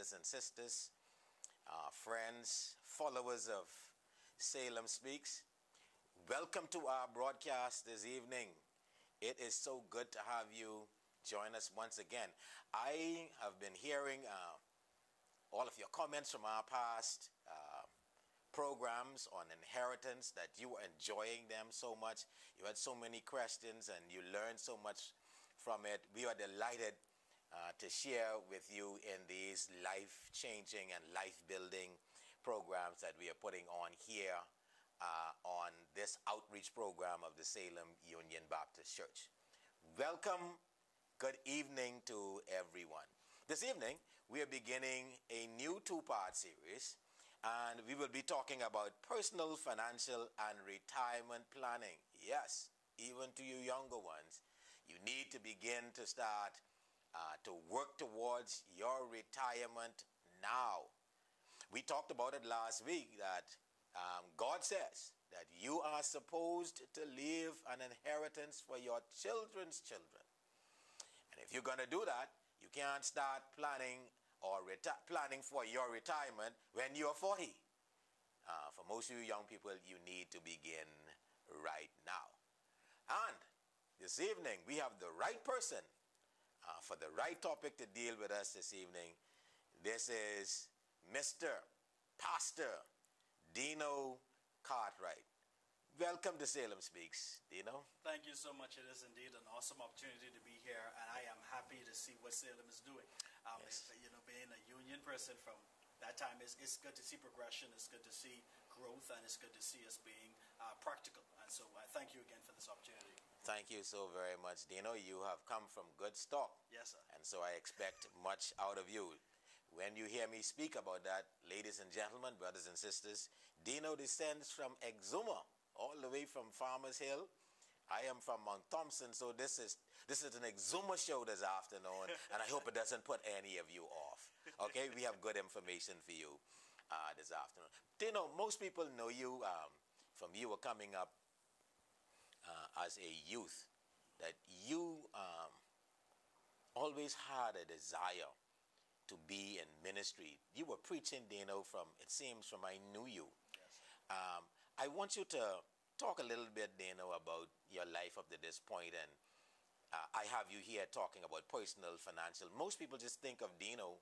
brothers and sisters, friends, followers of Salem Speaks. Welcome to our broadcast this evening. It is so good to have you join us once again. I have been hearing all of your comments from our past programs on inheritance, that you were enjoying them so much. You had so many questions and you learned so much from it. We are delighted to share with you in these life-changing and life-building programs that we are putting on here on this outreach program of the Salem Union Baptist Church. Welcome, good evening to everyone. This evening, we are beginning a new two-part series, and we will be talking about personal, financial, and retirement planning. Yes, even to you younger ones, you need to begin to start to work towards your retirement now. We talked about it last week that God says that you are supposed to leave an inheritance for your children's children. And if you're going to do that, you can't start planning or planning for your retirement when you're 40. For most of you young people, you need to begin right now. And this evening, we have the right person for the right topic to deal with us this evening. This is Mr. Pastor Dino Cartwright. Welcome to Salem Speaks, Dino. Thank you so much. It is indeed an awesome opportunity to be here, and I am happy to see what Salem is doing. Yes. Being a union person from that time, it's good to see progression, it's good to see growth, and it's good to see us being practical. And so I thank you again for this opportunity. Thank you so very much, Dino. You have come from good stock. Yes, sir. And so I expect much out of you. When you hear me speak about that, ladies and gentlemen, brothers and sisters, Dino descends from Exuma, all the way from Farmers Hill. I am from Mount Thompson, so this is an Exuma show this afternoon, and I hope it doesn't put any of you off. Okay, we have good information for you this afternoon. Dino, most people know you from you were coming up as a youth, that you always had a desire to be in ministry. You were preaching, Dino, it seems from I knew you. Yes. I want you to talk a little bit, Dino, about your life up to this point, and I have you here talking about personal, financial. Most people just think of Dino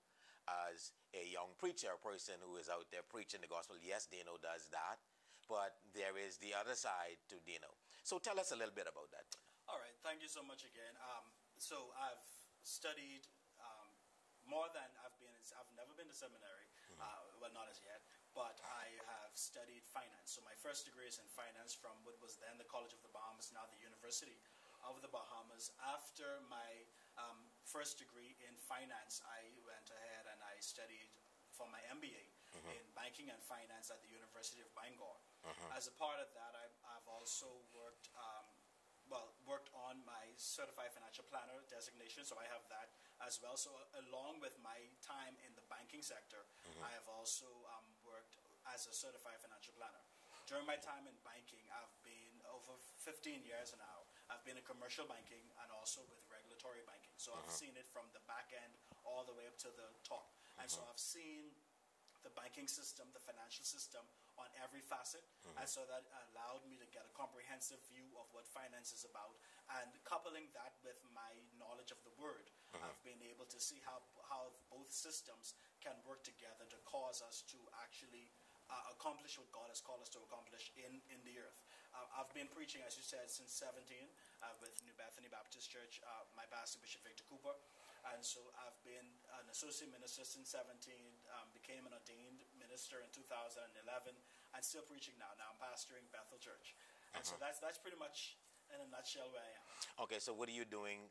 as a young preacher, a person who is out there preaching the gospel. Yes, Dino does that, but there is the other side to Dino. So tell us a little bit about that, Dino. All right, thank you so much again. So I've studied more than I've never been to seminary, well, not as yet, but I have studied finance. So my first degree is in finance from what was then the College of the Bahamas, now the University of the Bahamas. After my first degree in finance, I went ahead and I studied for my MBA in banking and finance at the University of Bangor. As a part of that, I've also worked on my Certified Financial Planner designation, so I have that as well. So along with my time in the banking sector, I have also worked as a Certified Financial Planner. During my time in banking, I've been over 15 years now. I've been in commercial banking and also with regulatory banking. So I've seen it from the back end all the way up to the top. And so I've seen the banking system, the financial system on every facet, and so that allowed me to get a comprehensive view of what finance is about, and coupling that with my knowledge of the Word, I've been able to see how both systems can work together to cause us to actually accomplish what God has called us to accomplish in the earth. I've been preaching, as you said, since 17 with New Bethany Baptist Church, my pastor, Bishop Victor Cooper. And so I've been an associate minister since 17, became an ordained minister in 2011, and still preaching now. Now I'm pastoring Bethel Church. And so that's pretty much in a nutshell where I am. Okay, so what are you doing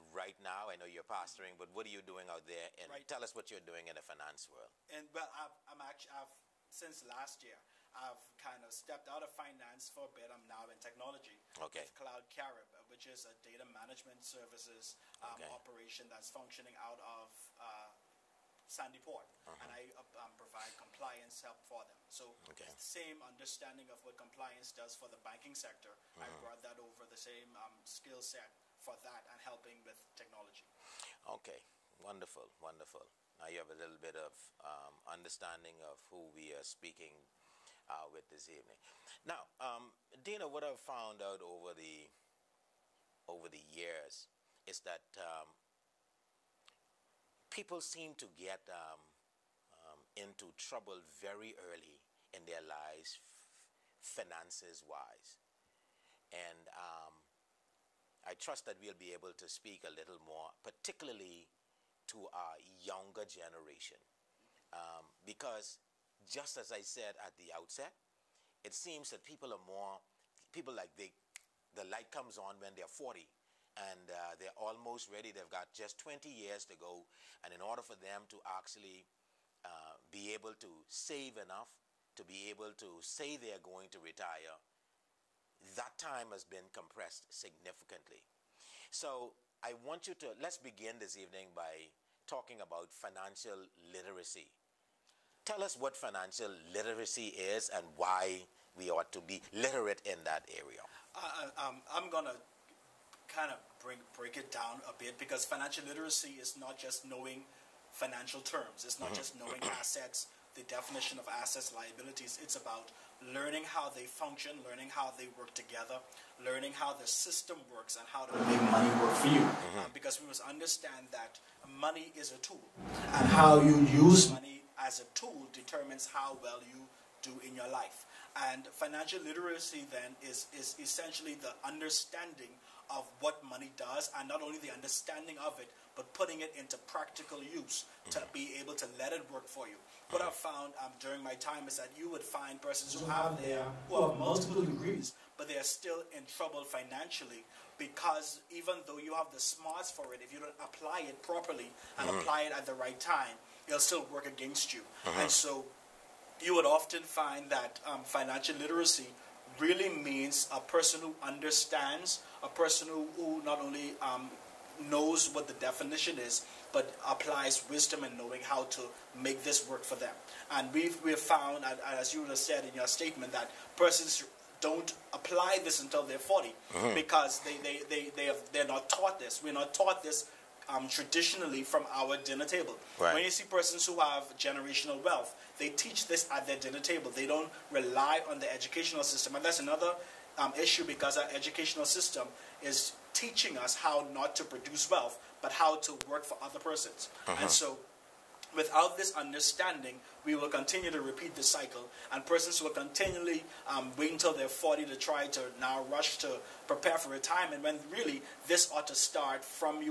right now? I know you're pastoring, but what are you doing out there? And tell us what you're doing in the finance world. And well, I've since last year, I've kind of stepped out of finance for a bit. I'm now in technology with Cloud Carib, which is a data management services operation that's functioning out of Sandy Port, and I provide compliance help for them. So the same understanding of what compliance does for the banking sector, I brought that over, the same skill set for that and helping with technology. Okay, wonderful, wonderful. Now you have a little bit of understanding of who we are speaking with this evening. Now, Dina, what I've found out over the years is that people seem to get into trouble very early in their lives, finances wise. And I trust that we'll be able to speak a little more, particularly to our younger generation. Because just as I said at the outset, it seems that people like the light comes on when they're 40 and they're almost ready. They've got just 20 years to go. And in order for them to actually be able to save enough to be able to say they're going to retire, that time has been compressed significantly. So I want you to, let's begin this evening by talking about financial literacy. Tell us what financial literacy is and why we ought to be literate in that area. I'm going to kind of break it down a bit, because financial literacy is not just knowing financial terms. It's not just knowing assets, the definition of assets, liabilities. It's about learning how they function, learning how they work together, learning how the system works and how to make money work for you. Because we must understand that money is a tool, and how you use money as a tool determines how well you do in your life. And financial literacy then is essentially the understanding of what money does, and not only the understanding of it, but putting it into practical use to be able to let it work for you. What I've found during my time is that you would find persons who have multiple degrees, but they are still in trouble financially, because even though you have the smarts for it, if you don't apply it properly and apply it at the right time, it'll still work against you. And so you would often find that financial literacy really means a person who understands, a person who not only knows what the definition is, but applies wisdom in knowing how to make this work for them. And we've found, as you have said in your statement, that persons don't apply this until they're 40 because they're not taught this. We're not taught this traditionally from our dinner table. Right. When you see persons who have generational wealth, they teach this at their dinner table. They don't rely on the educational system. And that's another issue, because our educational system is teaching us how not to produce wealth, but how to work for other persons. And so without this understanding, we will continue to repeat the cycle, and persons will continually wait until they're 40 to try to now rush to prepare for retirement, when really this ought to start from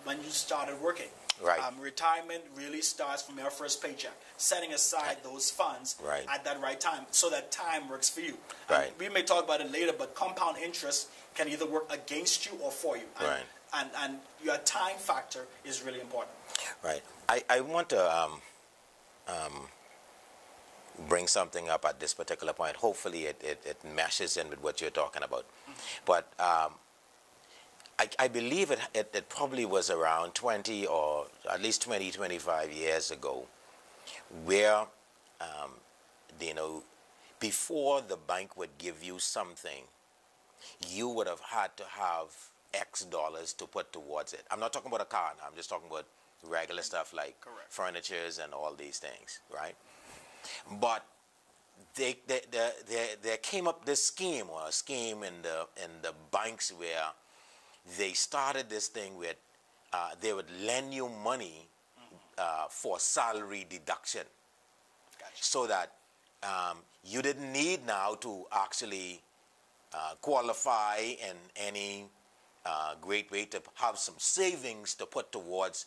when you started working. Right. Retirement really starts from your first paycheck, setting aside those funds at that right time, so that time works for you. Right. We may talk about it later, but compound interest can either work against you or for you. And your time factor is really important. Right. I want to bring something up at this particular point. Hopefully it meshes in with what you're talking about. But I believe it probably was around 20 or at least 20, 25 years ago, where, before the bank would give you something, you would have had to have X dollars to put towards it. I'm not talking about a car now. I'm just talking about regular stuff like furnitures and all these things, right? But there came up this scheme, or a scheme in the banks, where they started this thing with they would lend you money for salary deduction, so that you didn't need now to actually qualify in any great way to have some savings to put towards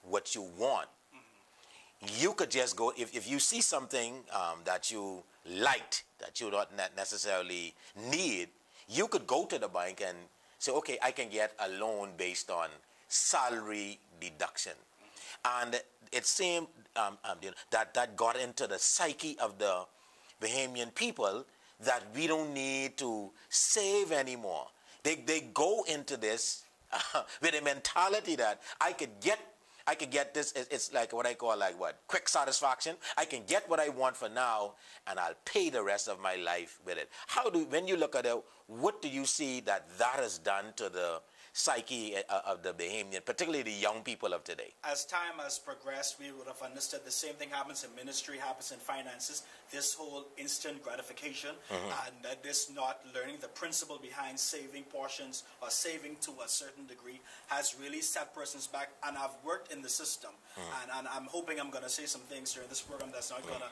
what you want. You could just go, if you see something that you liked, that you don't necessarily need, you could go to the bank and say, okay, I can get a loan based on salary deduction. And it seemed that got into the psyche of the Bahamian people, that we don't need to save anymore. They go into this with a mentality that I could get this. It's like what I call quick satisfaction. I can get what I want for now, and I'll pay the rest of my life with it. When you look at it, what do you see that has done to the psyche of the Bahamian, particularly the young people of today? As time has progressed, we would have understood the same thing happens in ministry, happens in finances. This whole instant gratification and this not learning the principle behind saving portions or saving to a certain degree has really set persons back. And I've worked in the system, and I'm hoping I'm going to say some things during this program that's not going to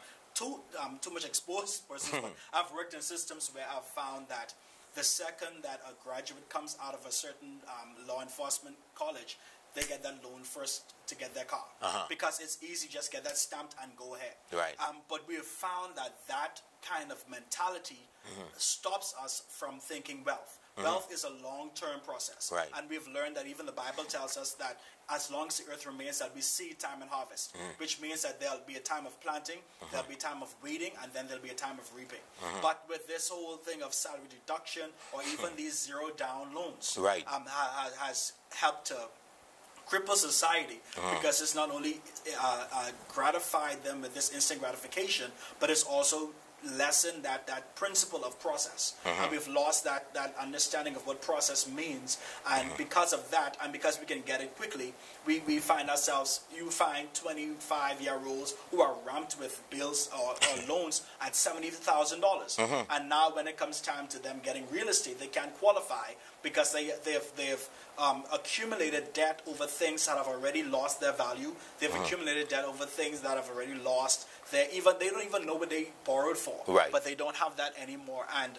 too much expose persons. But I've worked in systems where I've found that the second that a graduate comes out of a certain law enforcement college, they get that loan first to get their car. Because it's easy, just get that stamped and go ahead. Right. But we have found that that kind of mentality stops us from thinking wealth. Wealth is a long-term process. Right. And we've learned that even the Bible tells us that as long as the earth remains, that we see time and harvest, which means that there'll be a time of planting, there'll be a time of weeding, and then there'll be a time of reaping. But with this whole thing of salary deduction or even these zero-down loans, has helped to cripple society because it's not only gratified them with this instant gratification, but it's also lessened that principle of process. And we've lost that understanding of what process means. And because of that, and because we can get it quickly, we find ourselves, you find 25-year-olds who are ramped with bills or loans at $70,000. And now when it comes time to them getting real estate, they can't qualify because they've accumulated debt over things that have already lost their value. They've accumulated debt over things that have already lost. They don't even know what they borrowed for. Right. But they don't have that anymore. And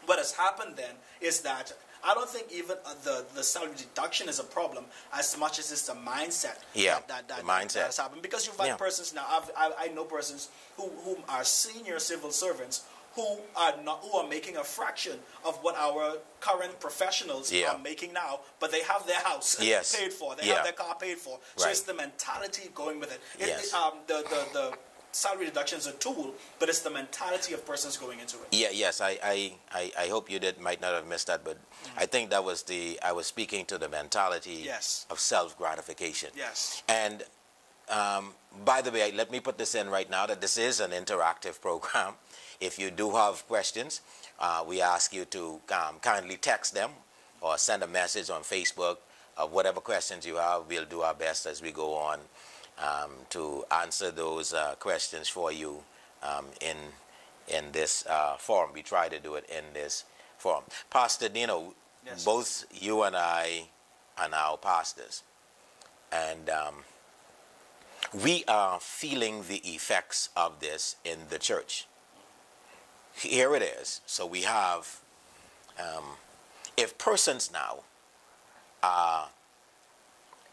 what has happened then is that I don't think even the salary deduction is a problem as much as it's the mindset. The mindset that has happened. Because you find persons now, I know persons who are senior civil servants who are making a fraction of what our current professionals are making now, but they have their house paid for, they have their car paid for. So it's the mentality going with it. The salary deduction is a tool, but it's the mentality of persons going into it. I hope you might not have missed that, but I think that was I was speaking to the mentality of self-gratification. And by the way, let me put this in right now that this is an interactive program. If you do have questions, we ask you to kindly text them or send a message on Facebook. Whatever questions you have, we'll do our best as we go on to answer those questions for you in this forum. We try to do it in this forum. Pastor Dino, both you and I are now pastors, and we are feeling the effects of this in the church. Here it is. So we have, if persons now are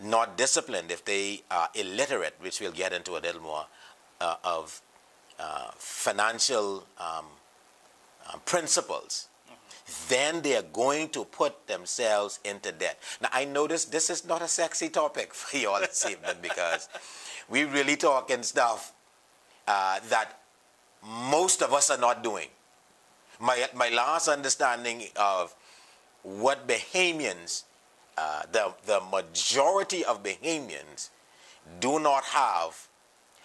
not disciplined, if they are illiterate, which we'll get into a little more, of financial principles, then they are going to put themselves into debt. Now, I notice this is not a sexy topic for you all this evening because we really talking stuff that most of us are not doing. My last understanding of what Bahamians, the majority of Bahamians do not have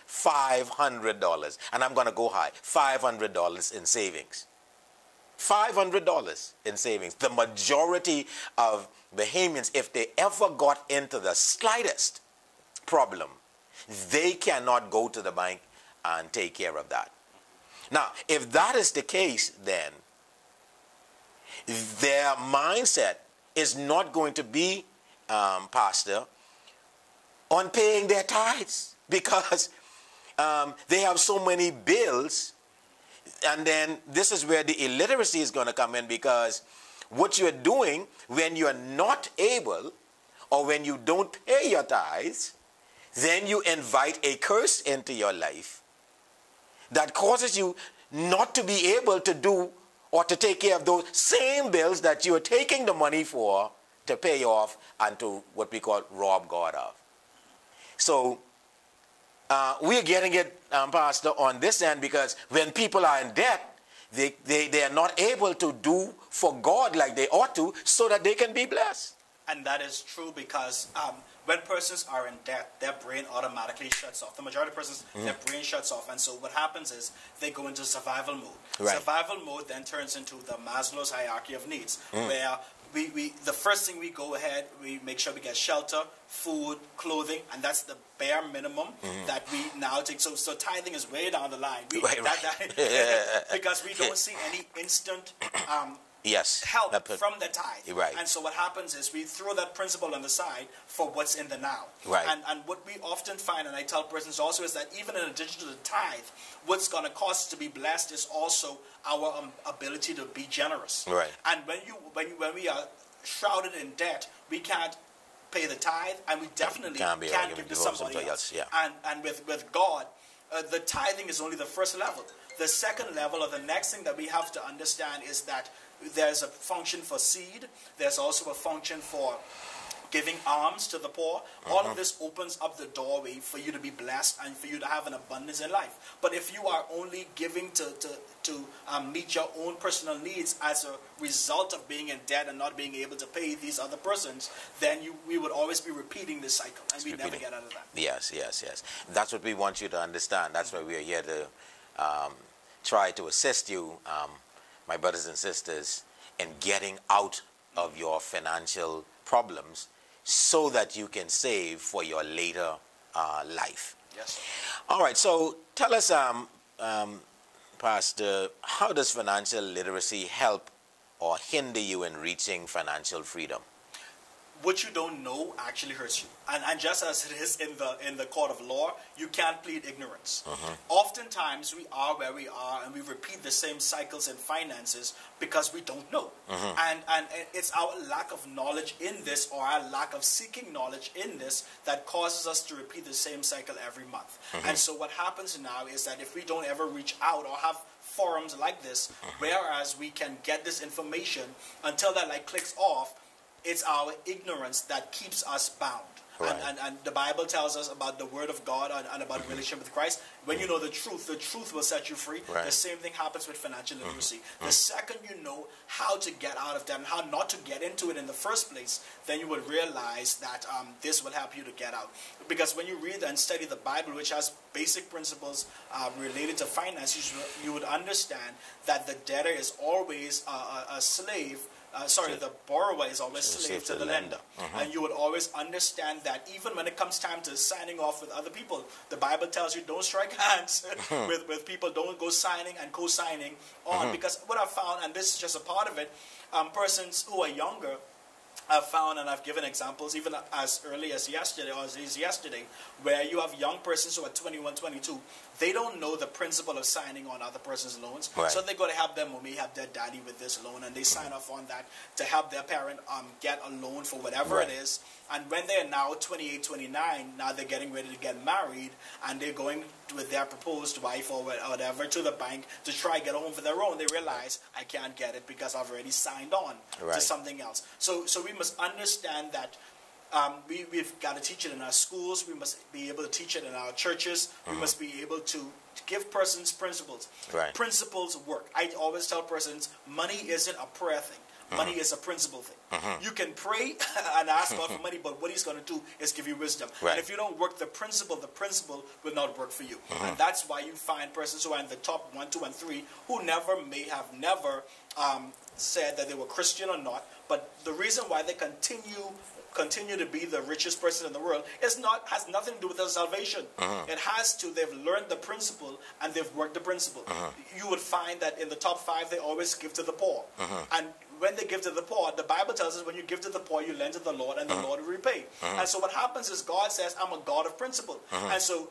$500, and I'm going to go high, $500 in savings. $500 in savings. The majority of Bahamians, if they ever got into the slightest problem, they cannot go to the bank and take care of that. Now, if that is the case, then their mindset is not going to be, Pastor, on paying their tithes because they have so many bills. And then this is where the illiteracy is going to come in, because what you're doing when you're not able or when you don't pay your tithes, then you invite a curse into your life that causes you not to be able to do or to take care of those same bills that you're taking the money for to pay off and to what we call rob God of. So we're getting it, Pastor, on this end, because when people are in debt, they are not able to do for God like they ought to so that they can be blessed. And that is true because when persons are in debt, their brain automatically shuts off. The majority of persons, their brain shuts off. And so what happens is they go into survival mode. Right. Survival mode then turns into the Maslow's hierarchy of needs, where the first thing we go ahead, we make sure we get shelter, food, clothing, and that's the bare minimum that we now take. So tithing is way down the line. Because we don't see any instant help from the tithe. Right. And so what happens is we throw that principle on the side for what's in the now. Right. And what we often find, and I tell persons also, is that even in addition to the tithe, what's going to cost to be blessed is also our ability to be generous. Right. And when we are shrouded in debt, we can't pay the tithe, and we definitely can't give to somebody else. Yeah. And with God, the tithing is only the first level. The second level, or the next thing that we have to understand, is that there's a function for seed. There's also a function for giving alms to the poor. All of this opens up the doorway for you to be blessed and for you to have an abundance in life. But if you are only giving to meet your own personal needs as a result of being in debt and not being able to pay these other persons, then we would always be repeating this cycle, and we never get out of that. Yes. That's what we want you to understand. That's why we are here to try to assist you, my brothers and sisters, in getting out of your financial problems so that you can save for your later life. Yes. All right, so tell us, Pastor, how does financial literacy help or hinder you in reaching financial freedom? What you don't know actually hurts you. And just as it is in the court of law, you can't plead ignorance. Oftentimes we are where we are and we repeat the same cycles in finances because we don't know. And it's our lack of knowledge in this, or our lack of seeking knowledge in this, that causes us to repeat the same cycle every month. And so what happens now is that if we don't ever reach out or have forums like this, whereas we can get this information, until that light clicks off, it's our ignorance that keeps us bound. Right. And the Bible tells us about the Word of God and about relationship with Christ. When you know the truth will set you free. Right. The same thing happens with financial literacy. The second you know how to get out of debt and how not to get into it in the first place, then you will realize that this will help you to get out. Because when you read and study the Bible, which has basic principles related to finance, you would understand that the debtor is always a slave. The borrower is always slave to the lender. And you would always understand that even when it comes time to signing off with other people, the Bible tells you don't strike hands with people, don't go signing and co-signing on. Because what I've found, and this is just a part of it, persons who are younger, I've found, and I've given examples even as early as yesterday, where you have young persons who are 21, 22, they don't know the principle of signing on other person's loans. Right. So they go to help their mommy, help their daddy with this loan, and they sign off on that to help their parent get a loan for whatever it is. And when they're now 28, 29, now they're getting ready to get married, and they're going with their proposed wife or whatever to the bank to try get a home for their own. They realize, I can't get it because I've already signed on to something else. So we must understand that we've got to teach it in our schools. We must be able to teach it in our churches. We must be able to give persons principles. Right. Principles work. I always tell persons, money isn't a prayer thing. Money is a principle thing. You can pray and ask God for money, but what He's going to do is give you wisdom. Right. And if you don't work the principle will not work for you. And that's why you find persons who are in the top 1, 2, and 3 who may have never said that they were Christian or not, but the reason why they continue to be the richest person in the world has nothing to do with their salvation. It has to, they've learned the principle and they've worked the principle. You would find that in the top 5 they always give to the poor. And when they give to the poor, the Bible tells us when you give to the poor, you lend to the Lord and the Lord will repay. And so what happens is God says, I'm a God of principle. And so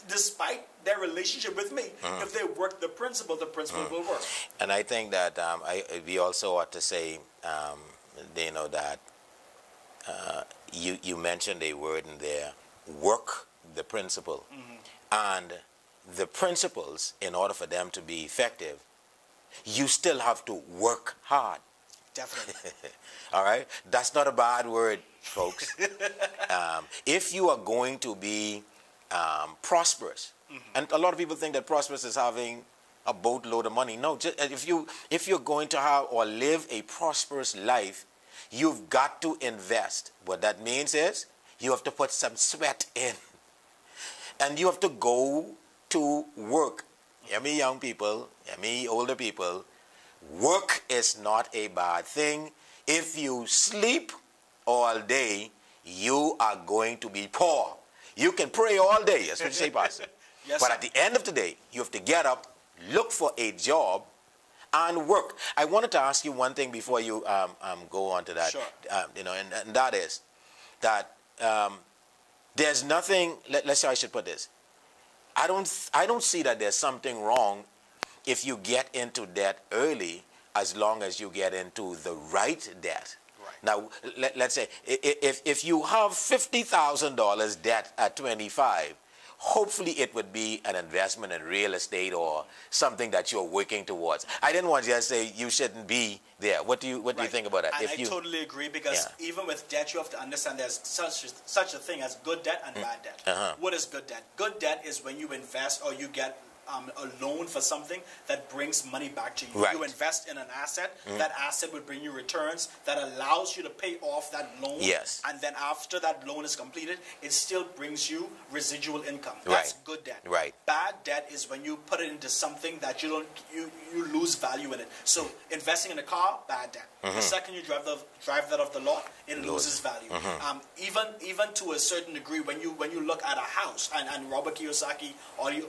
despite their relationship with me, if they work the principle will work. And I think that we also ought to say, that you mentioned a word in there, work the principle. And the principles, in order for them to be effective, you still have to work hard. Definitely. All right? That's not a bad word, folks. If you are going to be prosperous, and a lot of people think that prosperous is having a boatload of money. No, just, if you're going to have or live a prosperous life, you've got to invest. What that means is you have to put some sweat in. And you have to go to work. Hear me, young people. Hear me, older people. Work is not a bad thing. If you sleep all day, you are going to be poor. You can pray all day, as we say, Pastor. Yes, but sir. at the end of the day, you have to get up, look for a job, and work. I wanted to ask you one thing before you go on to that. Sure. And that is that there's nothing. Let's say I should put this. I don't see that there's something wrong if you get into debt early, as long as you get into the right debt. Right. Now, let's say if you have $50,000 debt at 25, hopefully it would be an investment in real estate or something that you're working towards. I didn't want to just say you shouldn't be there. What do you think about that? And I totally agree, because even with debt, you have to understand there's such a thing as good debt and bad debt. What is good debt? Good debt is when you invest or you get a loan for something that brings money back to you. Right. You invest in an asset, that asset would bring you returns that allows you to pay off that loan. Yes. And then after that loan is completed, it still brings you residual income. Right. That's good debt. Right. Bad debt is when you put it into something that you lose value in it. So investing in a car, bad debt. The second you drive that off the lot, it loses value. Even to a certain degree, when you look at a house, and Robert Kiyosaki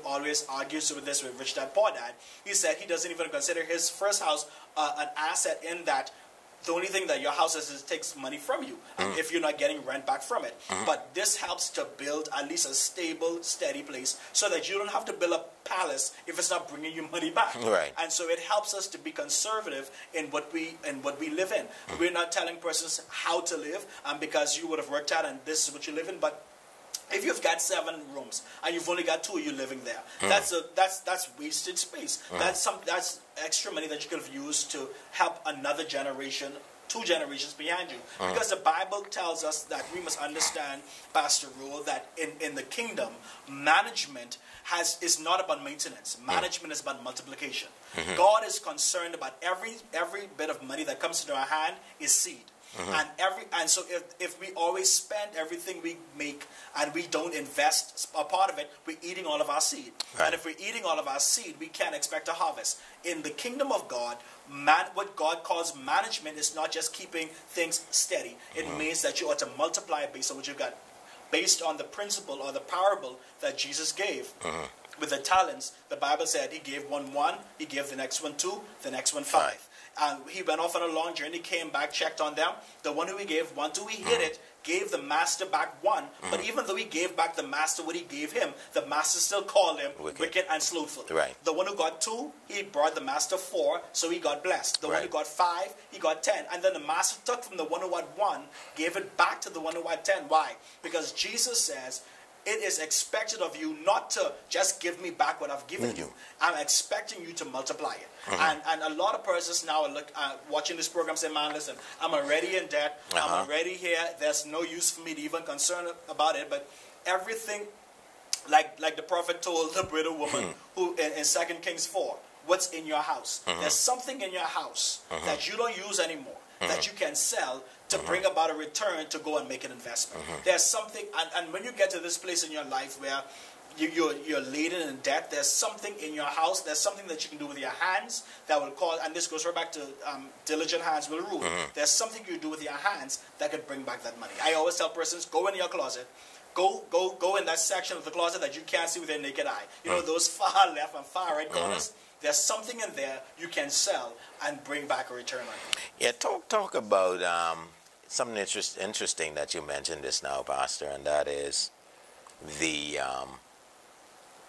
always argues with this with Rich Dad Poor Dad, he said he doesn't even consider his first house an asset, in that the only thing that your house is it takes money from you if you're not getting rent back from it. But this helps to build at least a stable, steady place so that you don't have to build a palace if it's not bringing you money back. Right. And so it helps us to be conservative in what we live in. We're not telling persons how to live because you would have worked out and this is what you live in, but if you've got 7 rooms and you've only got 2 of you living there, that's wasted space. That's extra money that you could have used to help another generation, 2 generations behind you. Because the Bible tells us that we must understand, Pastor Rule, that in the kingdom, management is not about maintenance. Management is about multiplication. God is concerned about every bit of money that comes into our hand is seed. And so if we always spend everything we make and we don't invest a part of it, we're eating all of our seed. Right. And if we're eating all of our seed, we can't expect a harvest. In the kingdom of God, what God calls management is not just keeping things steady. It means that you ought to multiply based on what you've got, based on the principle or the parable that Jesus gave. With the talents, the Bible said he gave one, he gave the next one 2, the next one 5. And he went off on a long journey, came back, checked on them. The one who he gave 1 to, he hid it, gave the master back 1. But even though he gave back the master what he gave him, the master still called him wicked and slothful. Right. The one who got 2, he brought the master 4, so he got blessed. The one who got 5, he got 10. And then the master took from the one who had 1, gave it back to the one who had 10. Why? Because Jesus says, it is expected of you not to just give me back what I've given you. I'm expecting you to multiply it. And a lot of persons now are watching this program say, man, listen, I'm already in debt. I'm already here. There's no use for me to even concern about it. But everything, like the prophet told the widow woman who in 2 Kings 4, what's in your house? There's something in your house that you don't use anymore, that you can sell to bring about a return to go and make an investment. There's something, and when you get to this place in your life where you're laden in debt, there's something in your house, there's something that you can do with your hands that will cause, and this goes right back to diligent hands will rule. There's something you do with your hands that could bring back that money. I always tell persons, go in your closet, go in that section of the closet that you can't see with your naked eye. You know, those far left and far right corners. There's something in there you can sell and bring back a return on it. Yeah, talk about something interesting that you mentioned this now, Pastor, and that is the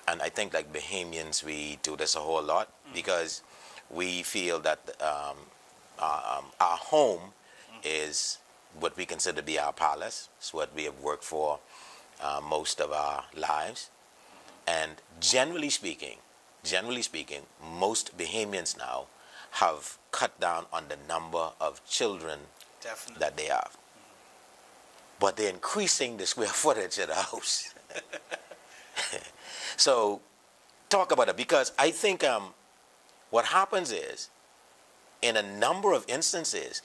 and I think like Bahamians, we do this a whole lot because we feel that our home is what we consider to be our palace. It's what we have worked for most of our lives. And generally speaking, most Bahamians now have cut down on the number of children that they have. But they're increasing the square footage of the house. So talk about it, because I think what happens is, in a number of instances,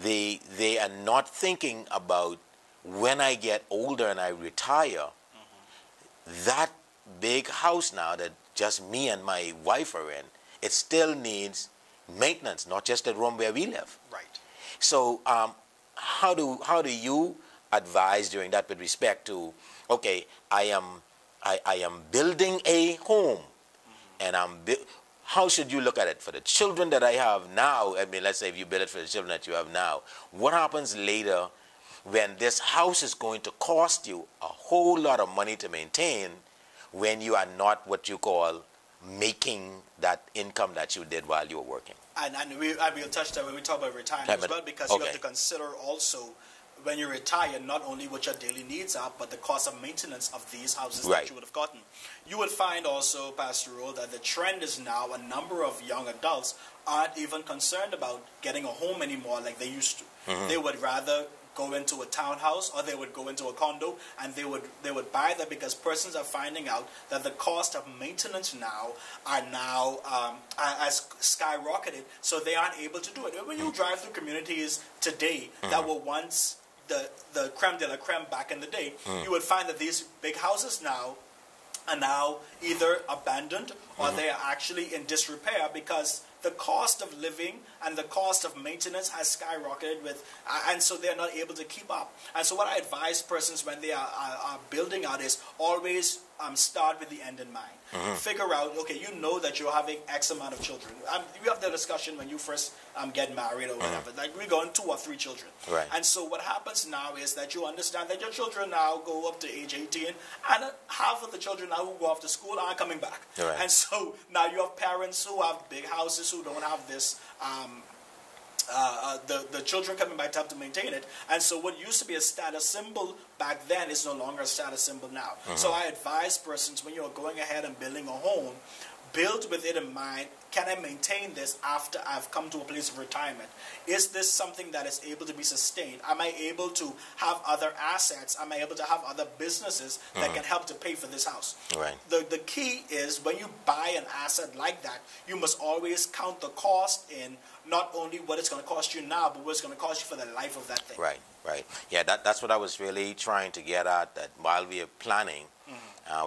they are not thinking about when I get older and I retire, that big house now that just me and my wife are in, it still needs maintenance, not just the room where we live. Right. So how do you advise during that with respect to, okay, I am building a home, and how should you look at it for the children that I have now? I mean, let's say if you build it for the children that you have now, what happens later when this house is going to cost you a whole lot of money to maintain when you are not what you call making that income that you did while you were working? And we'll touch that when we talk about retirement as well, because you have to consider also when you retire, not only what your daily needs are, but the cost of maintenance of these houses that you would have gotten. You would find also, Pastor Roll, that the trend is now a number of young adults aren't even concerned about getting a home anymore like they used to. They would rather go into a townhouse, or they would go into a condo, and they would buy that because persons are finding out that the cost of maintenance now has skyrocketed, so they aren't able to do it. When you drive through communities today that were once the creme de la creme back in the day, you would find that these big houses now are now either abandoned or they are actually in disrepair because the cost of living and the cost of maintenance has skyrocketed and so they're not able to keep up. And so what I advise persons when they are building out is always start with the end in mind. Figure out, okay, you know that you're having X amount of children. We have the discussion when you first get married or whatever. Like we're going 2 or 3 children. Right. And so what happens now is that you understand that your children now go up to age 18, and half of the children now who go off to school aren't coming back. Right. And so now you have parents who have big houses who don't have this the children coming back to have to maintain it. And so what used to be a status symbol back then is no longer a status symbol now. So I advise persons when you're going ahead and building a home, build with it in mind, can I maintain this after I've come to a place of retirement? Is this something that is able to be sustained? Am I able to have other assets? Am I able to have other businesses that can help to pay for this house? Right. The key is when you buy an asset like that, you must always count the cost in not only what it's going to cost you now, but what it's going to cost you for the life of that thing. Right, right. Yeah, that's what I was really trying to get at, that while we are planning,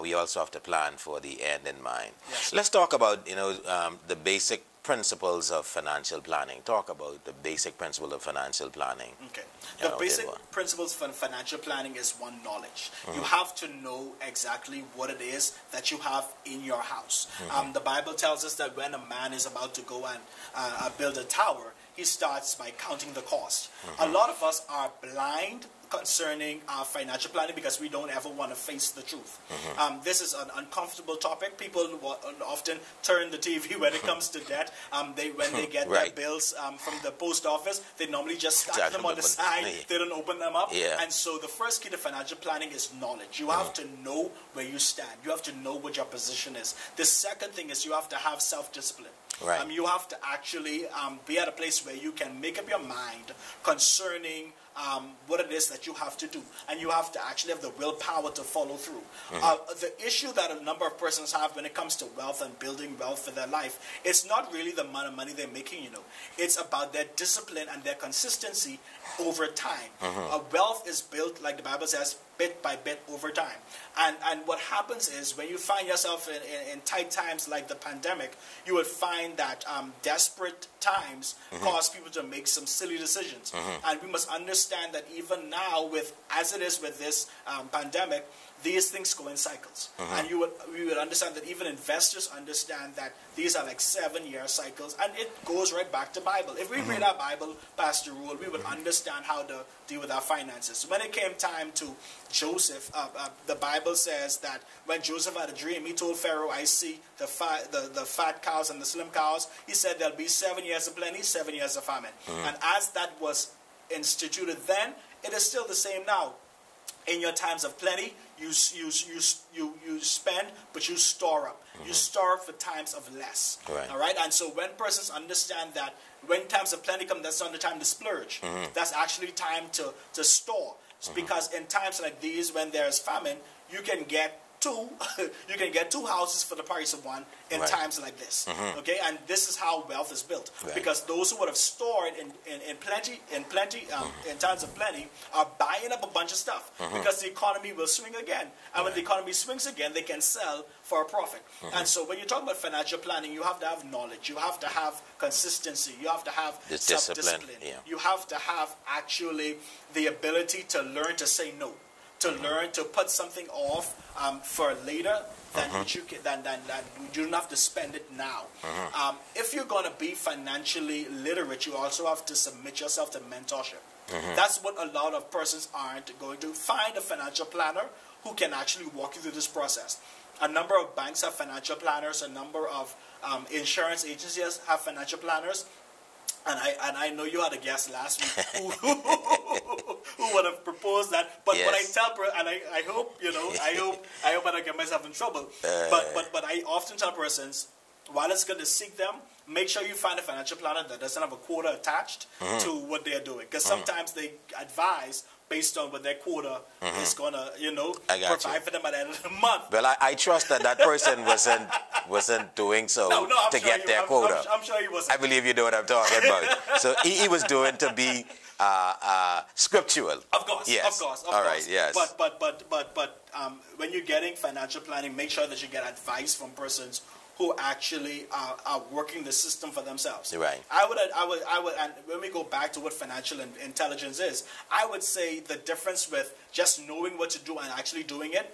we also have to plan for the end in mind. Yes. Let's talk about, the basic principles of financial planning. Talk about the basic principle of financial planning. Okay. The basic principles for financial planning is one, knowledge. You have to know exactly what it is that you have in your house. The Bible tells us that when a man is about to go and build a tower, he starts by counting the cost. A lot of us are blind concerning our financial planning because we don't ever want to face the truth. This is an uncomfortable topic. People often turn the TV when it comes to debt. When they get their bills from the post office, they normally just stack them on the side. They don't open them up. And so the first key to financial planning is knowledge. You have to know where you stand. You have to know what your position is. The second thing is you have to have self-discipline. Right. You have to actually be at a place where you can make up your mind concerning what it is that you have to do, and you have to actually have the willpower to follow through. The issue that a number of persons have when it comes to wealth and building wealth for their life, it's not really the amount of money they're making, It's about their discipline and their consistency over time. Wealth is built, like the Bible says, bit by bit over time. And what happens is when you find yourself in tight times like the pandemic, you would find that desperate times cause people to make some silly decisions. And we must understand that even now, as it is with this pandemic, these things go in cycles. And we would understand that even investors understand that these are like 7-year cycles, and it goes right back to Bible. If we read our Bible, Pastor Rule, we would understand how to deal with our finances. When it came time to Joseph, the Bible says that when Joseph had a dream, he told Pharaoh, I see the fat cows and the slim cows. He said there'll be 7 years of plenty, 7 years of famine. And as that was instituted then, it is still the same now. In your times of plenty, you spend, but you store up. You store up for times of less. Right. All right? And so when persons understand that when times of plenty come, that's not the time to splurge. That's actually time to store. Because in times like these, when there's famine, you can get two, you can get two houses for the price of one in times like this. Okay, and this is how wealth is built. Because those who would have stored in plenty, in times of plenty, are buying up a bunch of stuff because the economy will swing again. And when the economy swings again, they can sell for a profit. And so when you talk about financial planning, you have to have knowledge, you have to have consistency, you have to have self-discipline, you have to have actually the ability to learn to say no, to learn to put something off for later than you don't have to spend it now. If you're going to be financially literate, you also have to submit yourself to mentorship. That's what a lot of persons aren't going to. Find a financial planner who can actually walk you through this process. A number of banks have financial planners, a number of insurance agencies have financial planners. And I know you had a guest last week who would have proposed that. But what I tell, and I hope, I hope I don't get myself in trouble. But I often tell persons, while it's good to seek them, make sure you find a financial planner that doesn't have a quota attached to what they're doing. Because sometimes they advise based on what their quota is going to, provide for them at the end of the month. Well, I trust that person wasn't doing so to get their quota. I'm sure he wasn't. I believe you know what I'm talking about. So he was doing to be scriptural. Of course, yes. of course. All right, yes. But when you're getting financial planning, make sure that you get advice from persons who actually are working the system for themselves. Right. I would, and when we go back to what financial intelligence is, I would say the difference with just knowing what to do and actually doing it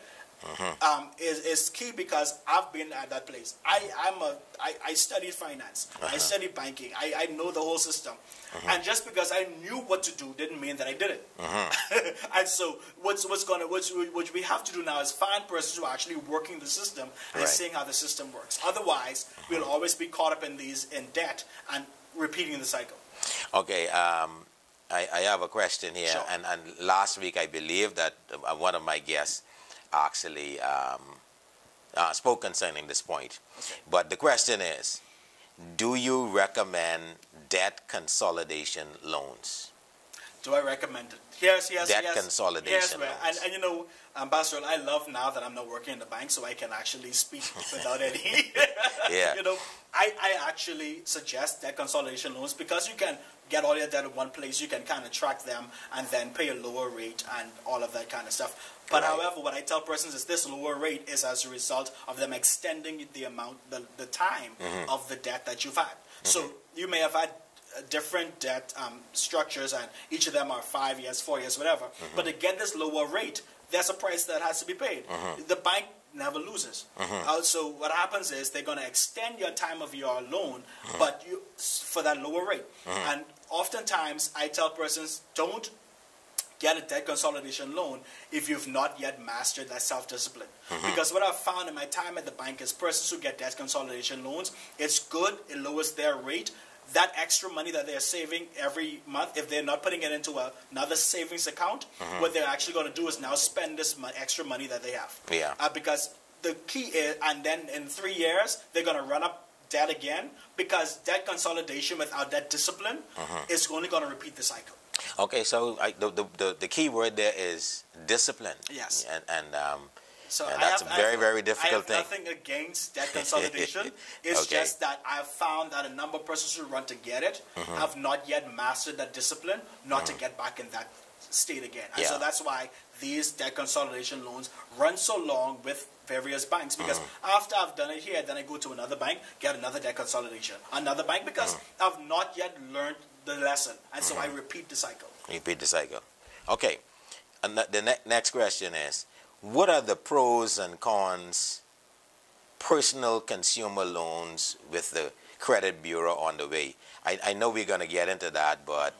is key, because I've been at that place. I studied finance. I studied banking. I know the whole system. And just because I knew what to do didn't mean that I did it. And so what we have to do now is find persons who are actually working the system and seeing how the system works. Otherwise, we'll always be caught up in debt and repeating the cycle. Okay. I have a question here. Sure. And last week, I believe that one of my guests actually spoke concerning this point. Okay. But the question is, do you recommend debt consolidation loans? Do I recommend it? Yes. Debt consolidation loans. And Ambassador, I love now that I'm not working in the bank, so I can actually speak without any. I actually suggest debt consolidation loans because you can get all your debt in one place. You can kind of track them and then pay a lower rate and all of that kind of stuff. But however, what I tell persons is this lower rate is as a result of them extending the amount, the time of the debt that you've had. So you may have had different debt structures, and each of them are 5 years, 4 years, whatever. But to get this lower rate, there's a price that has to be paid. The bank never loses. So what happens is they're going to extend your time of your loan, but for that lower rate. And oftentimes I tell persons, don't get a debt consolidation loan if you've not yet mastered that self-discipline. Because what I've found in my time at the bank is persons who get debt consolidation loans, it's good, it lowers their rate. That extra money that they're saving every month, if they're not putting it into another savings account, what they're actually going to do is now spend this extra money that they have. Because the key is, and then in 3 years, they're going to run up debt again, because debt consolidation without that discipline is only going to repeat the cycle. Okay, so the key word there is discipline. Yes. And that's a very, very difficult thing. I have nothing against debt consolidation. It's just that I've found that a number of persons who run to get it have not yet mastered that discipline, not to get back in that state again. And so that's why these debt consolidation loans run so long with various banks, because after I've done it here, then I go to another bank, get another debt consolidation, another bank, because I've not yet learned the lesson. And so I repeat the cycle. Repeat the cycle. Okay. And the next question is, what are the pros and cons personal consumer loans with the credit bureau on the way? I know we're going to get into that, but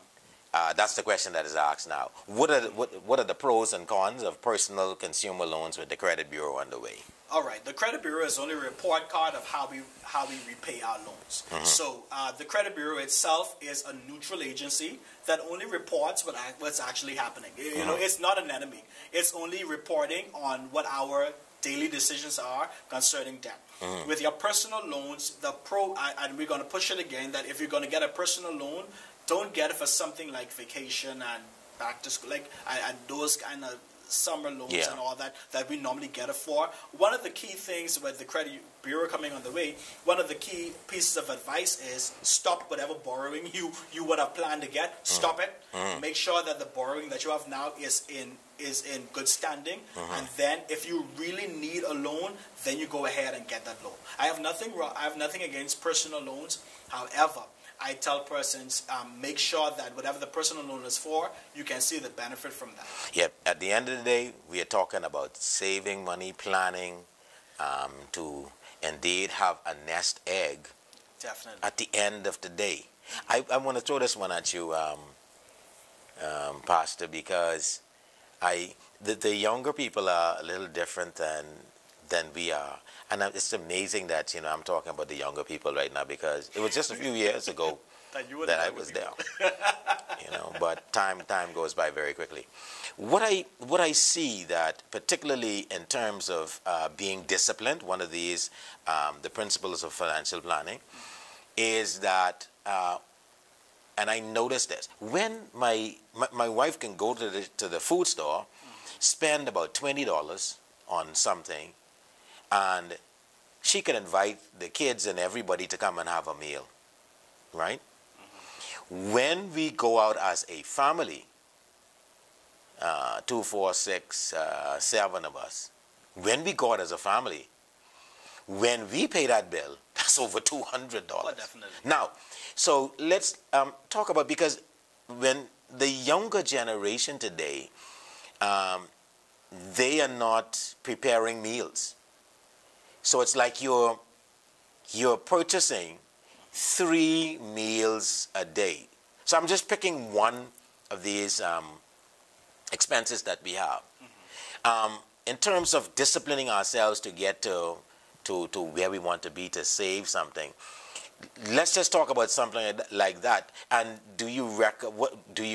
that's the question that is asked now. What are the pros and cons of personal consumer loans with the credit bureau on the way? All right, the credit bureau is only a report card of how we repay our loans. So the credit bureau itself is a neutral agency that only reports what's actually happening. It's not an enemy. It's only reporting on what our daily decisions are concerning debt. With your personal loans, and we're going to push it again, that if you're going to get a personal loan, don't get it for something like vacation and back to school, and those kind of summer loans Yeah. and all that we normally get it for. One of the key things with the credit bureau coming on the way, one of the key pieces of advice is stop whatever borrowing you would have planned to get. Stop it. Make sure that the borrowing that you have now is in good standing, and then if you really need a loan, then you go ahead and get that loan. I have nothing wrong. I have nothing against personal loans. However, I tell persons, make sure that whatever the personal loan is for, you can see the benefit from that. Yep. At the end of the day, we are talking about saving money, planning, to indeed have a nest egg Definitely. at the end of the day. I want to throw this one at you, Pastor, because the younger people are a little different than we are. And it's amazing that, I'm talking about the younger people right now, because it was just a few years ago that I was there. But time goes by very quickly. What I see that, particularly in terms of being disciplined, one of these, the principles of financial planning, is that, and I noticed this, when my wife can go to the food store, spend about $20 on something, and she can invite the kids and everybody to come and have a meal, right? When we go out as a family, 2, 4, 6, 7 of us, when we go out as a family, when we pay that bill, that's over $200. Oh, definitely. Now, so let's talk about, because when the younger generation today, they are not preparing meals. So it's like you're purchasing 3 meals a day. So I'm just picking one of these expenses that we have. In terms of disciplining ourselves to get to where we want to be, to save something, let's just talk about something like that. And do you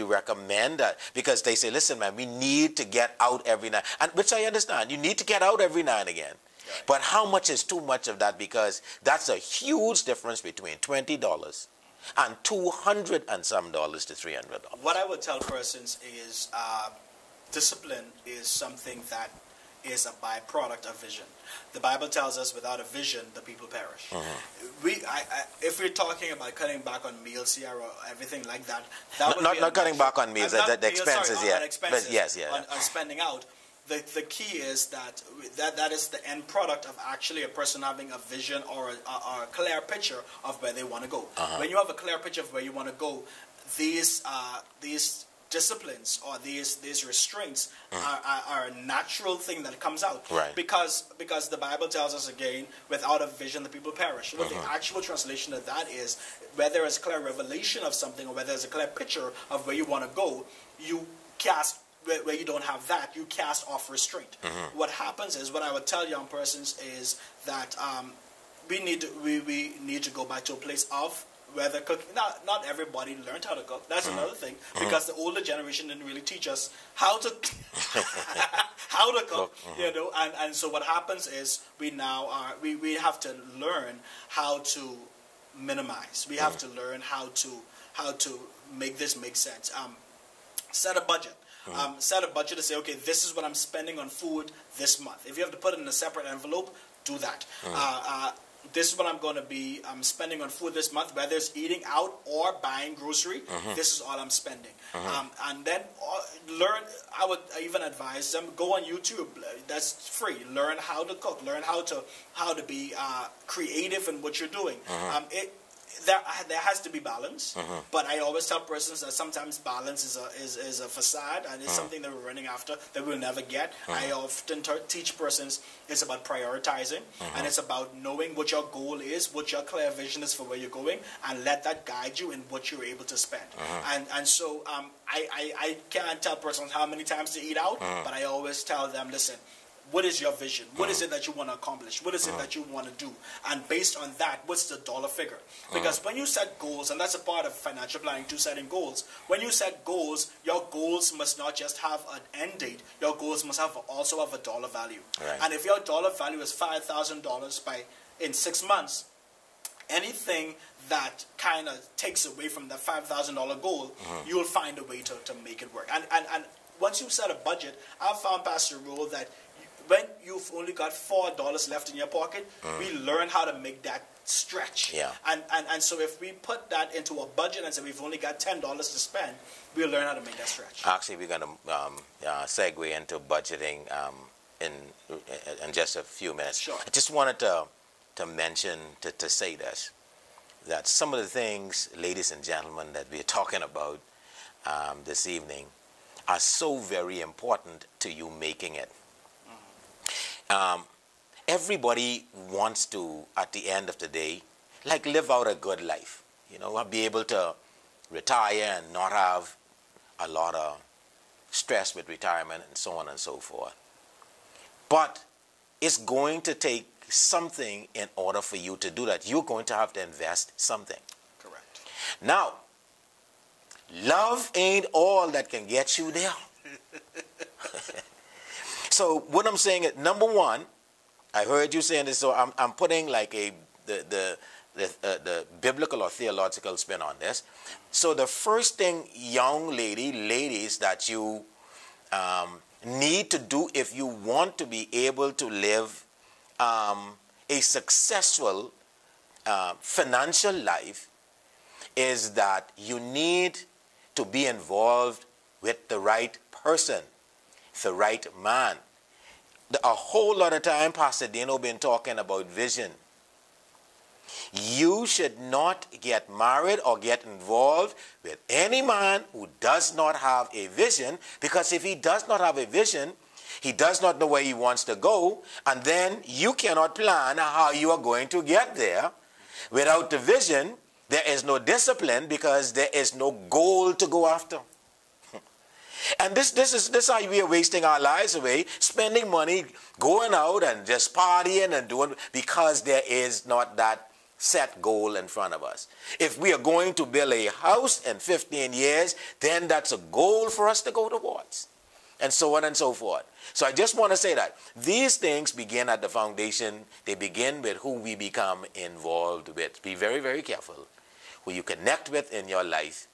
recommend that? Because they say, listen, man, we need to get out every night, and which I understand. You need to get out every now and again. Right. But how much is too much of that? Because that's a huge difference between $20 and $200 and some dollars to $300. What I would tell persons is discipline is something that is a byproduct of vision. The Bible tells us without a vision, the people perish. If we're talking about cutting back on meals here or everything like that, not cutting back on meals, the expenses, sorry, yeah. On expenses, but yes, yeah. On spending out. The key is that is the end product of actually a person having a vision or a clear picture of where they want to go. When you have a clear picture of where you want to go, these disciplines or these restraints are a natural thing that comes out. Right. Because the Bible tells us again, without a vision the people perish. What the actual translation of that is, where there is clear revelation of something or where there's a clear picture of where you want to go, you cast, where you don't have that, you cast off restraint. What happens is, what I would tell young persons is that we need to go back to a place of whether cooking. Not everybody learned how to cook. That's another thing, because the older generation didn't really teach us how to how to cook. And so what happens is we have to learn how to minimize. We have to learn how to make this make sense. Set a budget. Set a budget to say, okay, this is what I'm spending on food this month. If you have to put it in a separate envelope, do that. This is what I'm going to be spending on food this month, whether it's eating out or buying grocery. This is all I'm spending. And then learn. I would even advise them, go on YouTube. That's free. Learn how to cook. Learn how to be creative in what you're doing. There has to be balance, but I always tell persons that sometimes balance is a facade, and it's something that we're running after that we'll never get. I often teach persons it's about prioritizing, and it's about knowing what your goal is, what your clear vision is for where you're going, and let that guide you in what you're able to spend. And so I can't tell persons how many times to eat out, but I always tell them, listen, what is your vision? What is it that you want to accomplish? What is it that you want to do? And based on that, what's the dollar figure? Because when you set goals, and that's a part of financial planning too, setting goals. When you set goals, your goals must not just have an end date. Your goals must also have a dollar value. Right. And if your dollar value is $5,000 in 6 months, anything that kind of takes away from the $5,000 goal, you'll find a way to make it work. And once you set a budget, I've found, Pastor Rule, that when you've only got $4 left in your pocket, we learn how to make that stretch. Yeah. And so if we put that into a budget and say we've only got $10 to spend, we'll learn how to make that stretch. Actually, we're going to segue into budgeting in just a few minutes. Sure. I just wanted to mention, to say this, that some of the things, ladies and gentlemen, that we're talking about this evening are so very important to you making it. Everybody wants to, at the end of the day, like live out a good life. You know, be able to retire and not have a lot of stress with retirement and so on and so forth. But it's going to take something in order for you to do that. You're going to have to invest something. Correct. Now, love ain't all that can get you there. So what I'm saying is, number one, I heard you saying this, so I'm putting like the biblical or theological spin on this. So the first thing, young ladies, that you need to do if you want to be able to live a successful financial life is that you need to be involved with the right person, the right man. A whole lot of time, Pastor Dino been talking about vision. You should not get married or get involved with any man who does not have a vision, because if he does not have a vision, he does not know where he wants to go, and then you cannot plan how you are going to get there. Without the vision, there is no discipline, because there is no goal to go after. And this is how we are wasting our lives away, spending money, going out and just partying and doing, because there is not that set goal in front of us. If we are going to build a house in 15 years, then that's a goal for us to go towards, and so on and so forth. So I just want to say that these things begin at the foundation. They begin with who we become involved with. Be very, very careful who you connect with in your life,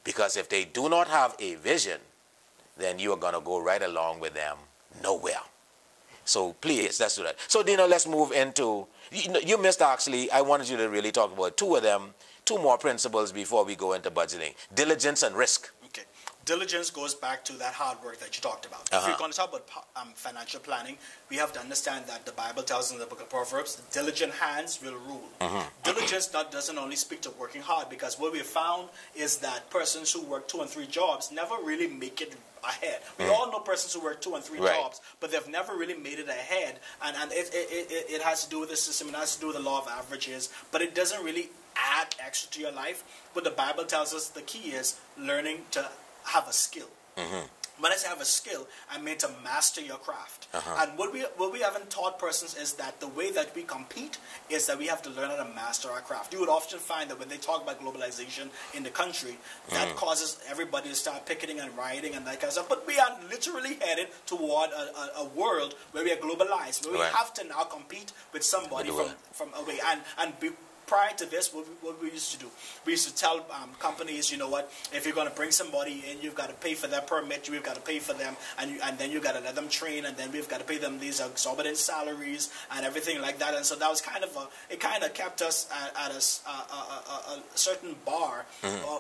because if they do not have a vision, then you are going to go right along with them nowhere. So please, let's do that. So, Dino, let's move into, you missed actually, I wanted you to really talk about two of them, two more principles before we go into budgeting: diligence and risk. Okay. Diligence goes back to that hard work that you talked about. If we're going to talk about financial planning, we have to understand that the Bible tells us in the book of Proverbs, diligent hands will rule. Diligence doesn't only speak to working hard, because what we found is that persons who work 2 and 3 jobs never really make it ahead. We all know persons who work 2 and 3 jobs, but they've never really made it ahead. And it has to do with the system, it has to do with the law of averages, but it doesn't really add extra to your life. What the Bible tells us, the key is learning to have a skill. When I say have a skill, I mean to master your craft. And what we haven't taught persons is that the way that we compete is that we have to learn how to master our craft. You would often find that when they talk about globalization in the country, that causes everybody to start picketing and rioting and that kind of stuff. But we are literally headed toward a world where we are globalized, where we have to now compete with somebody from away. Prior to this, what we used to do, we used to tell companies, you know what, if you're going to bring somebody in, you've got to pay for their permit, you've got to pay for them, and then you've got to let them train, and then we've got to pay them these exorbitant salaries and everything like that. And so that was it kind of kept us at a certain bar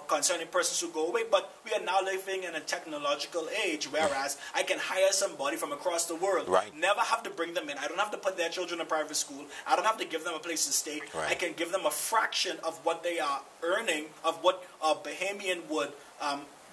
concerning persons who go away. But we are now living in a technological age, whereas I can hire somebody from across the world, never have to bring them in. I don't have to put their children in private school. I don't have to give them a place to stay. I can give them a fraction of what they are earning, of what a Bahamian would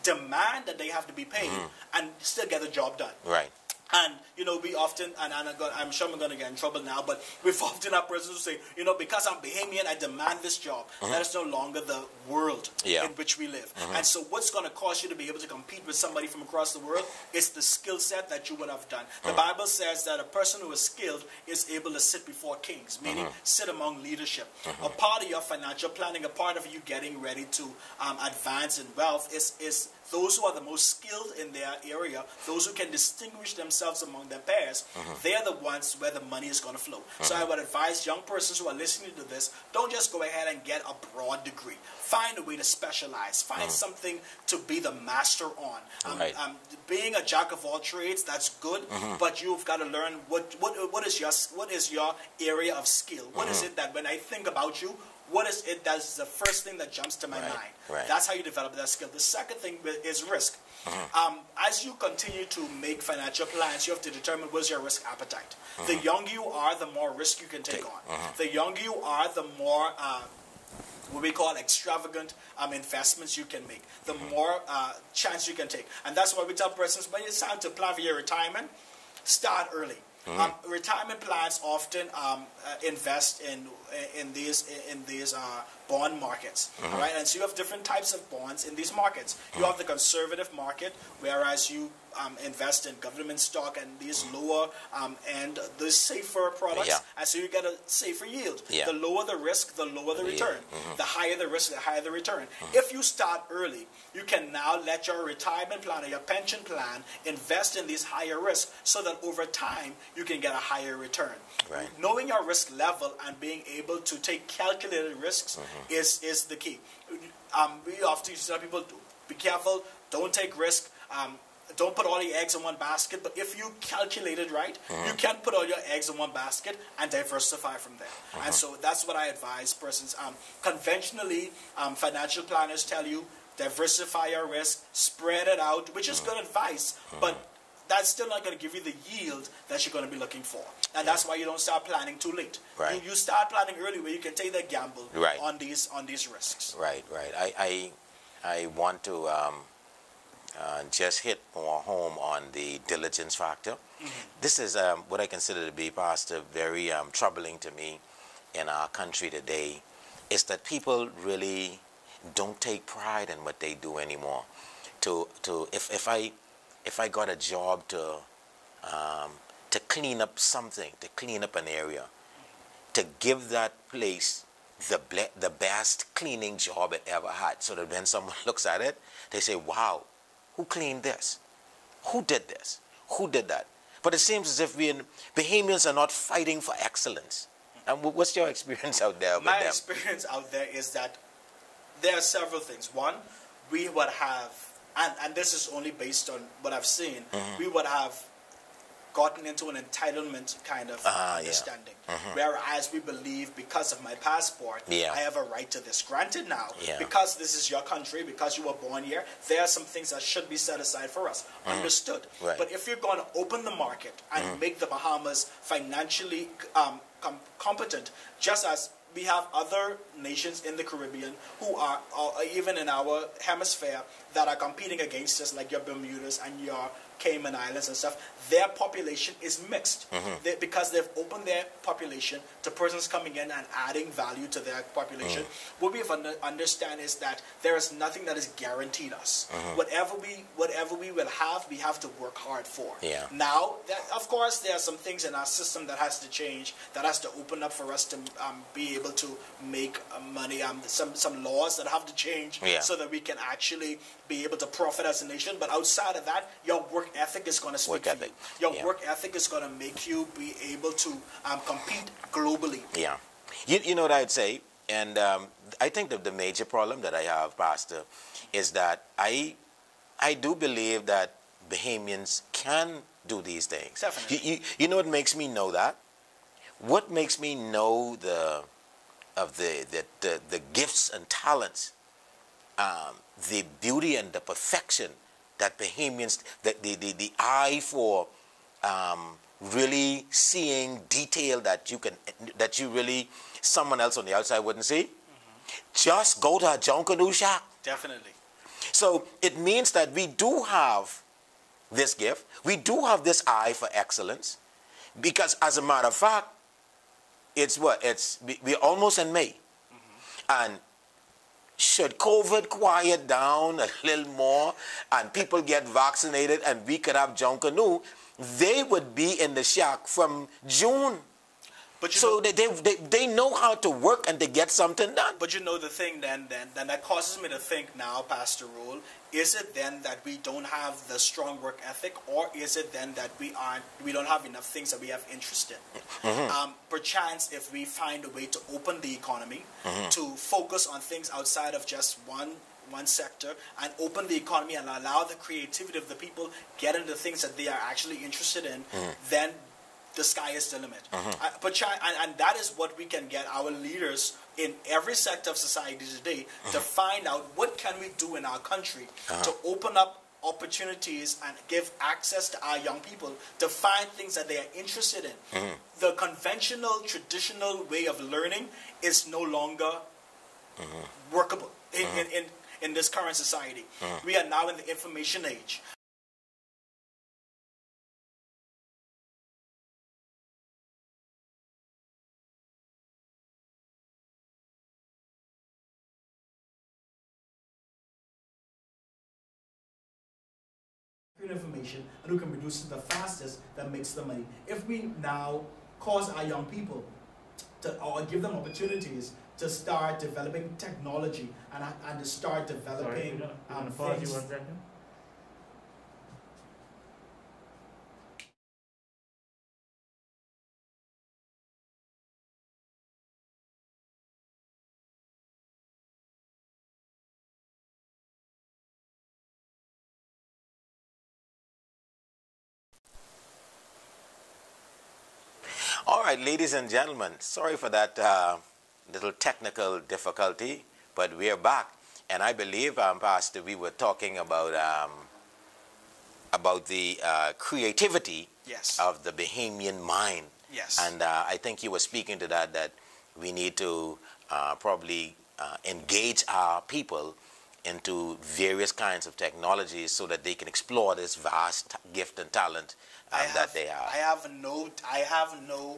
demand that they have to be paid, and still get the job done. Right. And, you know, we often, and I'm sure I'm going to get in trouble now, but we've often had persons who say, you know, because I'm Bahamian, I demand this job. That is no longer the world in which we live. And so what's going to cause you to be able to compete with somebody from across the world is the skill set that you would have done. The Bible says that a person who is skilled is able to sit before kings, meaning sit among leadership. A part of your financial planning, a part of you getting ready to advance in wealth is those who are the most skilled in their area, those who can distinguish themselves among their peers, they are the ones where the money is going to flow. So I would advise young persons who are listening to this, don't just go ahead and get a broad degree. Find a way to specialize. Find something to be the master on. Being a jack of all trades, that's good, but you've got to learn what is your area of skill. What is it that when I think about you, what is it that's the first thing that jumps to my mind? That's how you develop that skill. The second thing is risk. As you continue to make financial plans, you have to determine what's your risk appetite. The younger you are, the more risk you can take on. The younger you are, the more what we call extravagant investments you can make, the more chance you can take. And that's why we tell persons, when it's time to plan for your retirement, start early. Retirement plans often invest in these bond markets, right? And so you have different types of bonds in these markets. You have the conservative market, whereas you invest in government stock and these lower and the safer products, and so you get a safer yield. The lower the risk, the lower the return. The higher the risk, the higher the return. If you start early, you can now let your retirement plan or your pension plan invest in these higher risks, so that over time you can get a higher return. Knowing your risk level and being able to take calculated risks is the key. We often tell people, be careful, don't take risk. Don't put all your eggs in one basket, but if you calculate it right, you can put all your eggs in one basket and diversify from there. And so that's what I advise persons. Conventionally, financial planners tell you, diversify your risk, spread it out, which is good advice, but that's still not going to give you the yield that you're going to be looking for. And that's why you don't start planning too late. You start planning early, where you can take that gamble on these risks. I want to just hit more home on the diligence factor. This is what I consider to be, Pastor, very troubling to me in our country today, is that people really don't take pride in what they do anymore. If I got a job to clean up something, to clean up an area, to give that place the best cleaning job it ever had, so that when someone looks at it, they say, wow, who cleaned this? Who did this? Who did that? But it seems as if Bahamians are not fighting for excellence. And what's your experience out there with them? My experience out there is that there are several things. One, we would have, and this is only based on what I've seen, we would have gotten into an entitlement kind of understanding. Whereas we believe, because of my passport, I have a right to this. Granted now, because this is your country, because you were born here, there are some things that should be set aside for us. Understood. But if you're going to open the market and make the Bahamas financially competent, just as we have other nations in the Caribbean who are, even in our hemisphere, that are competing against us, like your Bermudas and your Cayman Islands and stuff, their population is mixed because they've opened their population to persons coming in and adding value to their population. What we have understand is that there is nothing that is guaranteed us. Whatever we will have, we have to work hard for. Now, of course, there are some things in our system that has to change, that has to open up for us to be able to make money. Some laws that have to change so that we can actually be able to profit as a nation. But outside of that, your work ethic is going to speak for you. Your work ethic is going to make you be able to compete globally. You know what I'd say? And I think that the major problem that I have, Pastor, is that I do believe that Bahamians can do these things. Definitely. You know what makes me know that? What makes me know the gifts and talents, the beauty and the perfection that Bahamians, the eye for really seeing detail that you really, someone else on the outside wouldn't see? Just go to a John Canoe shop. Definitely. So it means that we do have this gift. We do have this eye for excellence, because as a matter of fact, we're almost in May. And should COVID quiet down a little more and people get vaccinated and we could have John Canoe, they would be in the shack from June. But so they know how to work and they get something done. But you know the thing then that causes me to think now, Pastor Rule, is it then that we don't have the strong work ethic, or is it then that we don't have enough things that we have interest in? Perchance, if we find a way to open the economy, to focus on things outside of just one sector, and open the economy and allow the creativity of the people get into things that they are actually interested in, then the sky is the limit. And that is what we can get our leaders in every sector of society today to find out what can we do in our country to open up opportunities and give access to our young people to find things that they are interested in. The conventional, traditional way of learning is no longer workable in this current society. We are now in the information age. Information and who can produce it the fastest that makes the money. If we now cause our young people to, or give them opportunities to start developing technology and to start developing things. All right, ladies and gentlemen, sorry for that little technical difficulty, but we're back. And I believe, Pastor, we were talking about the creativity of the Bahamian mind. Yes. And I think you were speaking to that we need to probably engage our people into various kinds of technologies so that they can explore this vast gift and talent that they have. I have no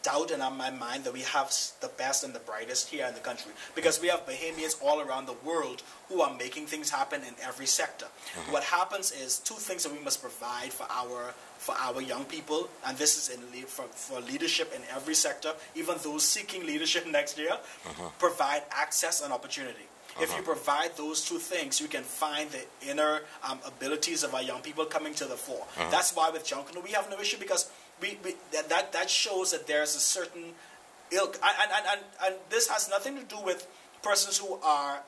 doubt in my mind that we have the best and the brightest here in the country, because we have Bahamians all around the world who are making things happen in every sector. What happens is two things that we must provide for our young people, and this is for leadership in every sector, even those seeking leadership next year, provide access and opportunity. If you provide those two things, you can find the inner abilities of our young people coming to the fore. That's why with Junkanoo we have no issue, because that shows that there's a certain ilk, and this has nothing to do with persons who are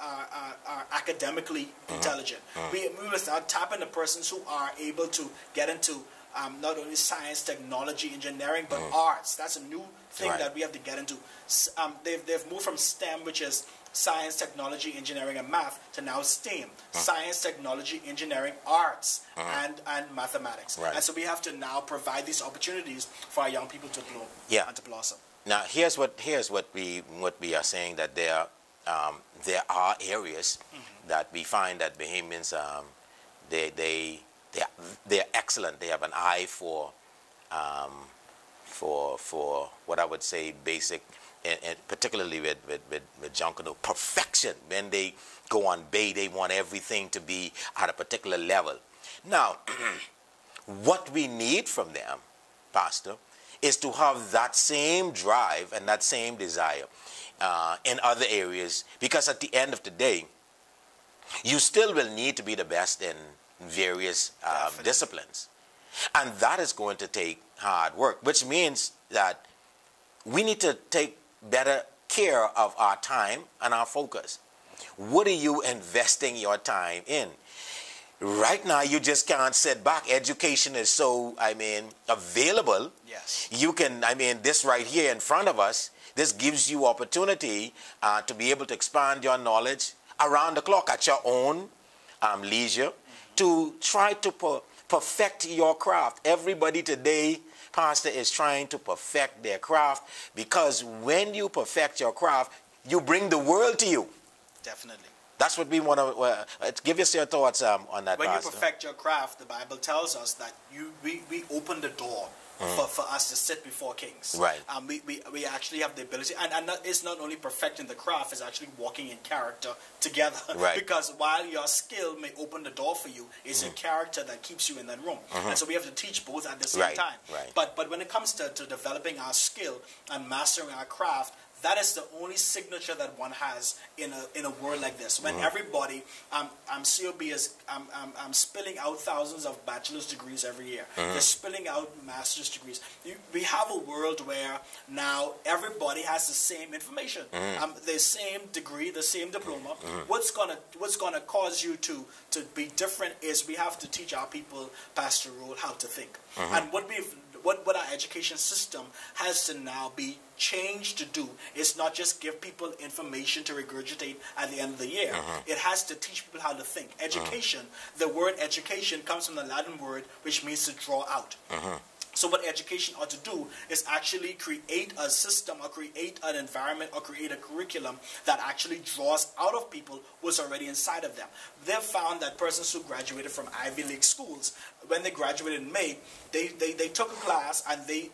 academically intelligent. We must now tap into persons who are able to get into not only science, technology, engineering, but arts. That's a new thing that we have to get into. They've moved from STEM, which is science, technology, engineering, and math, to now STEAM, science, technology, engineering, arts, and mathematics. And so we have to now provide these opportunities for our young people to bloom and to blossom. Now, here's what we are saying, that there are areas that we find that Bahamians they're excellent. They have an eye for what I would say basic. And particularly with Junkanoo, perfection. When they go on bay, they want everything to be at a particular level. Now, what we need from them, Pastor, is to have that same drive and that same desire in other areas, because at the end of the day, you still will need to be the best in various disciplines. And that is going to take hard work, which means that we need to take better care of our time and our focus. What are you investing your time in? Right now, you just can't sit back. Education is so, available. Yes. You can, this right here in front of us, this gives you opportunity to be able to expand your knowledge around the clock at your own leisure, to try to perfect your craft. Everybody today, Pastor, is trying to perfect their craft, because when you perfect your craft, you bring the world to you. Definitely. That's what we want to give us your thoughts on that. When Pastor. you perfect your craft, the Bible tells us that we open the door for us to sit before kings. Right. We actually have the ability, and it's not only perfecting the craft, it's actually walking in character together. Right. Because while your skill may open the door for you, it's your character that keeps you in that room. And so we have to teach both at the same time. Right. But when it comes to developing our skill and mastering our craft, that is the only signature that one has in a world like this. When everybody, I'm spilling out thousands of bachelor's degrees every year. They're spilling out master's degrees. We have a world where now everybody has the same information, the same degree, the same diploma. What's gonna cause you to be different is we have to teach our people, Pastor Rule, how to think. And what our education system has to now be changed to do is not just give people information to regurgitate at the end of the year. It has to teach people how to think. Education, the word education comes from the Latin word which means to draw out. So what education ought to do is actually create a system or create an environment or create a curriculum that actually draws out of people what's already inside of them. They've found that persons who graduated from Ivy League schools, when they graduated in May, they took a class and they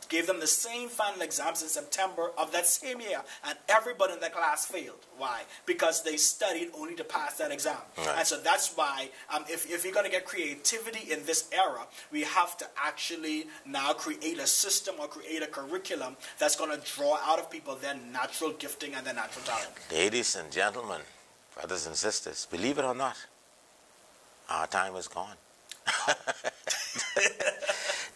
gave them the same final exams in September of that same year, and everybody in that class failed. Why? Because they studied only to pass that exam. And so that's why if you're going to get creativity in this era, we have to actually now create a system or create a curriculum that's going to draw out of people their natural gifting and their natural talent. Ladies and gentlemen, brothers and sisters, believe it or not, our time is gone.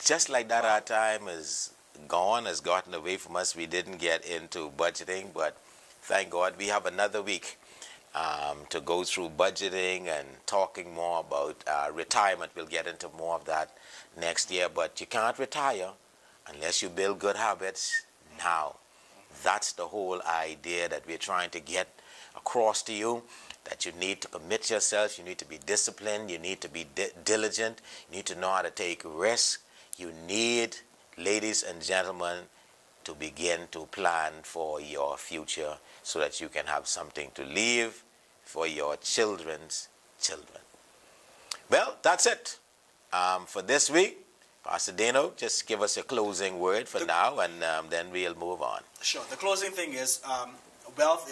Just like that, our time is gone, has gotten away from us. We didn't get into budgeting, but thank God we have another week to go through budgeting and talking more about retirement. We'll get into more of that next year, but you can't retire unless you build good habits now. That's the whole idea that we're trying to get across to you, that you need to commit yourself, you need to be disciplined, you need to be diligent, you need to know how to take risks. You need, ladies and gentlemen, to begin to plan for your future so that you can have something to leave for your children's children. Well, that's it for this week. Pastor Dino, just give us a closing word for now, and then we'll move on. Sure. The closing thing is wealth.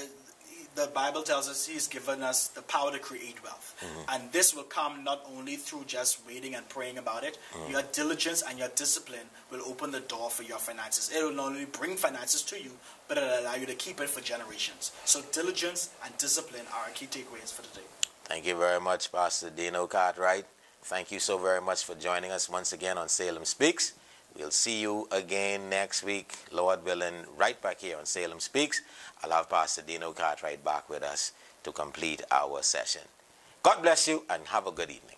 The Bible tells us He's given us the power to create wealth. And this will come not only through just waiting and praying about it. Your diligence and your discipline will open the door for your finances. It will not only bring finances to you, but it will allow you to keep it for generations. So diligence and discipline are our key takeaways for today. Thank you very much, Pastor Dino Cartwright. Thank you so very much for joining us once again on Salem Speaks. We'll see you again next week, Lord willing, right back here on Salem Speaks. I'll have Pastor Dino Cartwright back with us to complete our session. God bless you and have a good evening.